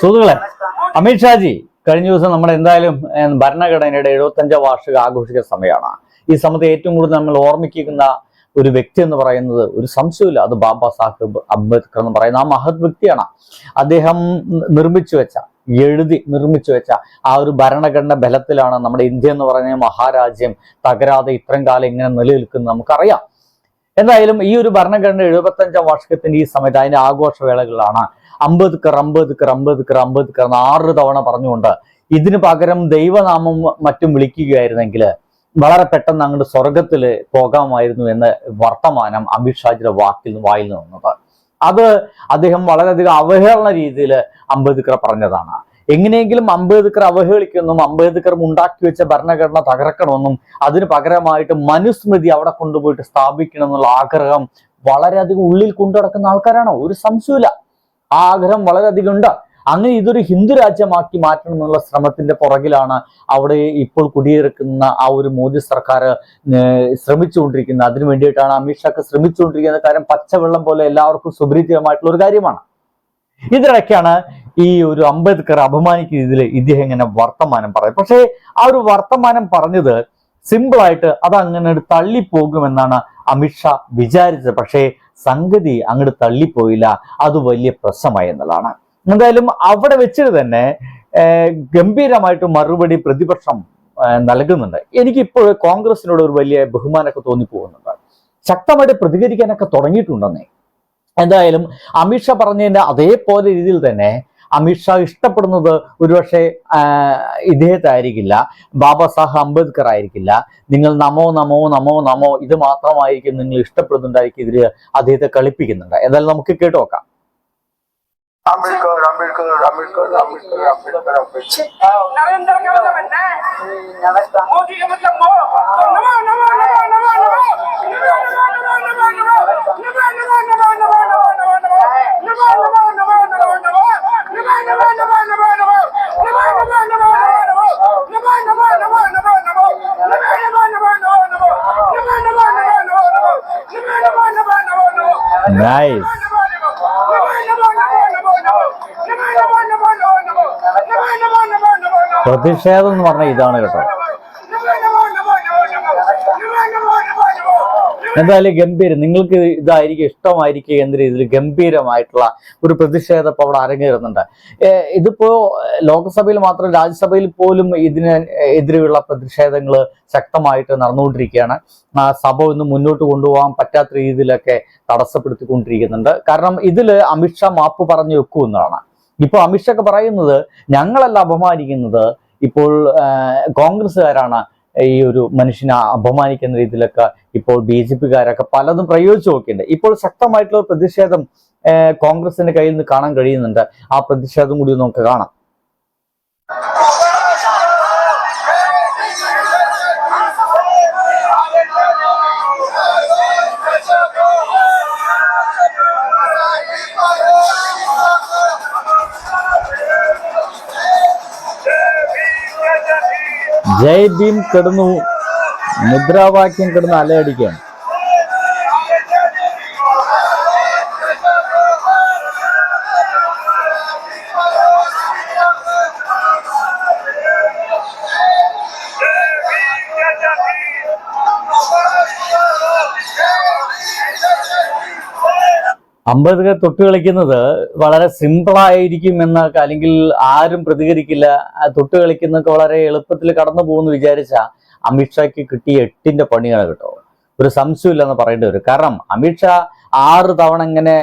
സുഹൃത്തുക്കളെ, അമിത്ഷാജി കഴിഞ്ഞ ദിവസം നമ്മുടെ എന്തായാലും ഭരണഘടനയുടെ 75ാം വാർഷികം ആഘോഷിക്കുന്ന സമയമാണ്. ഈ സമയത്ത് ഏറ്റവും കൂടുതൽ നമ്മൾ ഓർമ്മിക്കുന്ന ഒരു വ്യക്തി എന്ന് പറയുന്നത് ഒരു സംശയമില്ല, അത് ബാബാ സാഹിബ് അംബേദ്കർ എന്ന് പറയുന്ന ആ മഹത് വ്യക്തിയാണ്. അദ്ദേഹം നിർമ്മിച്ചു വെച്ച ആ ഒരു ഭരണഘടന ബലത്തിലാണ് നമ്മുടെ ഇന്ത്യ എന്ന് പറയുന്ന മഹാരാജ്യം തകരാതെ ഇത്രയും കാലം ഇങ്ങനെ നിലനിൽക്കുന്നത് നമുക്കറിയാം. എന്തായാലും ഈ ഒരു ഭരണഘടന 75ാം വാർഷികത്തിന്റെ ഈ സമയത്ത് അതിന്റെ ആഘോഷവേളകളിലാണ് അംബേദ്കർ അംബേദ്കർ അംബേദ്കർ അംബേദ്കർ എന്ന് 6 തവണ പറഞ്ഞുകൊണ്ട് ഇതിന് പകരം ദൈവനാമം മറ്റും വിളിക്കുകയായിരുന്നെങ്കിൽ വളരെ പെട്ടെന്ന് അങ്ങോട്ട് സ്വർഗത്തില് പോകാമായിരുന്നു എന്ന വർത്തമാനം അമിത്ഷാജിയുടെ വായിൽ നിന്നത്. അത് അദ്ദേഹം വളരെയധികം അവഹേളന രീതിയിൽ അംബേദ്കർ പറഞ്ഞതാണ്. എങ്ങനെയെങ്കിലും അംബേദ്കർ അവഹേളിക്കുമെന്നും അംബേദ്കർ ഉണ്ടാക്കി വെച്ച ഭരണഘടന തകർക്കണമെന്നും അതിന് പകരമായിട്ട് മനുസ്മൃതി അവിടെ കൊണ്ടുപോയിട്ട് സ്ഥാപിക്കണം എന്നുള്ള ആഗ്രഹം വളരെയധികം ഉള്ളിൽ കൊണ്ടുനടക്കുന്ന ആൾക്കാരാണ്, ഒരു സംശയമില്ല. ആ ആഗ്രഹം വളരെയധികം ഉണ്ട്. അങ്ങനെ ഇതൊരു ഹിന്ദു രാജ്യമാക്കി മാറ്റണം എന്നുള്ള ശ്രമത്തിന്റെ പുറകിലാണ് അവിടെ ഇപ്പോൾ കുടിയേറുന്ന ആ ഒരു മോദി സർക്കാർ ശ്രമിച്ചുകൊണ്ടിരിക്കുന്നത്. അതിനു വേണ്ടിയിട്ടാണ് അമിത്ഷാക്ക് ശ്രമിച്ചുകൊണ്ടിരിക്കുന്ന കാര്യം പച്ചവെള്ളം പോലെ എല്ലാവർക്കും സുപരിചിതമായിട്ടുള്ള ഒരു കാര്യമാണ്. ഇതിനിടയ്ക്കാണ് ഈ ഒരു അംബേദ്കർ അപമാനിക്കുന്ന രീതിയിൽ ഇദ്ദേഹം ഇങ്ങനെ വർത്തമാനം പറയും. പക്ഷേ ആ ഒരു വർത്തമാനം പറഞ്ഞത് സിമ്പിളായിട്ട് അത് അങ്ങനെ തള്ളിപ്പോകുമെന്നാണ് അമിത്ഷാ വിചാരിച്ചത്. പക്ഷേ സംഗതി അങ്ങോട്ട് തള്ളിപ്പോയില്ല, അത് വലിയ പ്രശ്നമായി എന്നുള്ളതാണ്. എന്തായാലും അവിടെ വെച്ചിട്ട് തന്നെ ഗംഭീരമായിട്ട് മറുപടി പ്രതിപക്ഷം നൽകുന്നുണ്ട്. എനിക്കിപ്പോൾ കോൺഗ്രസിനോട് ഒരു വലിയ ബഹുമാനമൊക്കെ തോന്നിപ്പോകുന്നുണ്ട്. ശക്തമായിട്ട് പ്രതികരിക്കാനൊക്കെ തുടങ്ങിയിട്ടുണ്ടെന്നേ. എന്തായാലും അമിത്ഷാ പറഞ്ഞതിന്റെ അതേപോലെ രീതിയിൽ തന്നെ അമിത്ഷാ ഇഷ്ടപ്പെടുന്നത് ഒരുപക്ഷെ ഇദ്ദേഹത്തെ ആയിരിക്കില്ല, ബാബാ സാഹേബ് അംബേദ്കർ ആയിരിക്കില്ല. നിങ്ങൾ നമോ നമോ നമോ നമോ ഇത് മാത്രമായിരിക്കും നിങ്ങൾ ഇഷ്ടപ്പെടുന്നുണ്ടായിരിക്കും. ഇതിൽ അദ്ദേഹത്തെ കളിപ്പിക്കുന്നുണ്ട്. എന്തായാലും നമുക്ക് കേട്ടു നോക്കാം. अम्बेडकर अम्बेडकर अम्बेडकर अम्बेडकर अम्बेडकर नरेंद्र क्या मतलब है? मोदी का मतलब मो तो नमो नमो नमो नमो Nice. പ്രതിഷേധം എന്ന് പറഞ്ഞാൽ ഇതാണ് കേട്ടോ. എന്തായാലും ഗംഭീരം, നിങ്ങൾക്ക് ഇതായിരിക്കും ഇഷ്ടമായിരിക്കും എന്ന രീതിയിൽ ഗംഭീരമായിട്ടുള്ള ഒരു പ്രതിഷേധം ഇപ്പോൾ അവിടെ അരങ്ങേറുന്നുണ്ട്. ഇതിപ്പോ ലോക്സഭയിൽ മാത്രം രാജ്യസഭയിൽ പോലും ഇതിന് എതിരെയുള്ള പ്രതിഷേധങ്ങൾ ശക്തമായിട്ട് നടന്നുകൊണ്ടിരിക്കുകയാണ്. സഭ ഒന്നും മുന്നോട്ട് കൊണ്ടുപോകാൻ പറ്റാത്ത രീതിയിലൊക്കെ തടസ്സപ്പെടുത്തിക്കൊണ്ടിരിക്കുന്നുണ്ട്. കാരണം ഇതിൽ അമിത്ഷാ മാപ്പ് പറഞ്ഞു വെക്കുമെന്നാണ്. ഇപ്പോൾ അമിത്ഷാ ഒക്കെ പറയുന്നത് ഞങ്ങളല്ല അപമാനിക്കുന്നത്, ഇപ്പോൾ കോൺഗ്രസ്സുകാരാണ് ഈ ഒരു മനുഷ്യനെ അപമാനിക്കുന്ന രീതിയിലൊക്കെ ഇപ്പോൾ BJP-കാരൊക്കെ പലതും പ്രയോഗിച്ചു നോക്കിയിട്ടുണ്ട്. ഇപ്പോൾ ശക്തമായിട്ടുള്ള പ്രതിഷേധം കോൺഗ്രസിന്റെ കയ്യിൽ നിന്ന് കാണാൻ കഴിയുന്നുണ്ട്. ആ പ്രതിഷേധം കൂടി നമുക്ക് കാണാം. ജയ് ഭീം കിടന്നു, മുദ്രാവാക്യം കിടന്ന് അലയടിക്കാൻ. അംബേദ്കർ തൊട്ട് കളിക്കുന്നത് വളരെ സിമ്പിളായിരിക്കും എന്നൊക്കെ, അല്ലെങ്കിൽ ആരും പ്രതികരിക്കില്ല, തൊട്ട് കളിക്കുന്നൊക്കെ വളരെ എളുപ്പത്തിൽ കടന്നു പോകുമെന്ന് വിചാരിച്ച അമിത്ഷായ്ക്ക് കിട്ടിയ 8ന്റെ പണിയാണ് കേട്ടോ. ഒരു സംശയമില്ല എന്ന് പറയേണ്ടി വരും. കാരണം അമിത്ഷാ 6 തവണ ഇങ്ങനെ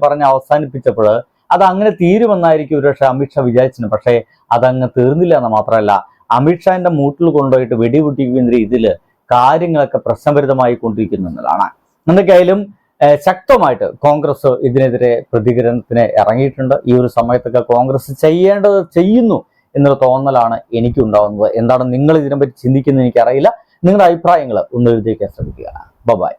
പറഞ്ഞ് അവസാനിപ്പിച്ചപ്പോൾ അത് അങ്ങനെ തീരുമെന്നായിരിക്കും ഒരുപക്ഷെ അമിത്ഷാ വിചാരിച്ചിരുന്നു. പക്ഷേ അതങ്ങ് തീർന്നില്ല എന്ന് മാത്രമല്ല, അമിത്ഷാന്റെ മൂട്ടിൽ കൊണ്ടുപോയിട്ട് വെടിപൊട്ടിക്കുന്ന രീതിയിൽ കാര്യങ്ങളൊക്കെ പ്രശ്നഭരിതമായി കൊണ്ടിരിക്കുന്നു എന്നതാണ്. എന്തൊക്കെയായാലും ശക്തമായിട്ട് കോൺഗ്രസ് ഇതിനെതിരെ പ്രതികരണത്തിന് ഇറങ്ങിയിട്ടുണ്ട്. ഈ ഒരു സമയത്തൊക്കെ കോൺഗ്രസ് ചെയ്യേണ്ടത് ചെയ്യുന്നു എന്നൊരു തോന്നലാണ് എനിക്കുണ്ടാവുന്നത്. എന്താണ് നിങ്ങൾ ഇതിനെപ്പറ്റി ചിന്തിക്കുന്നത് എനിക്കറിയില്ല. നിങ്ങളുടെ അഭിപ്രായങ്ങൾ ഒന്ന് എഴുതിയേക്കാൻ ശ്രമിക്കുക. ബൈ.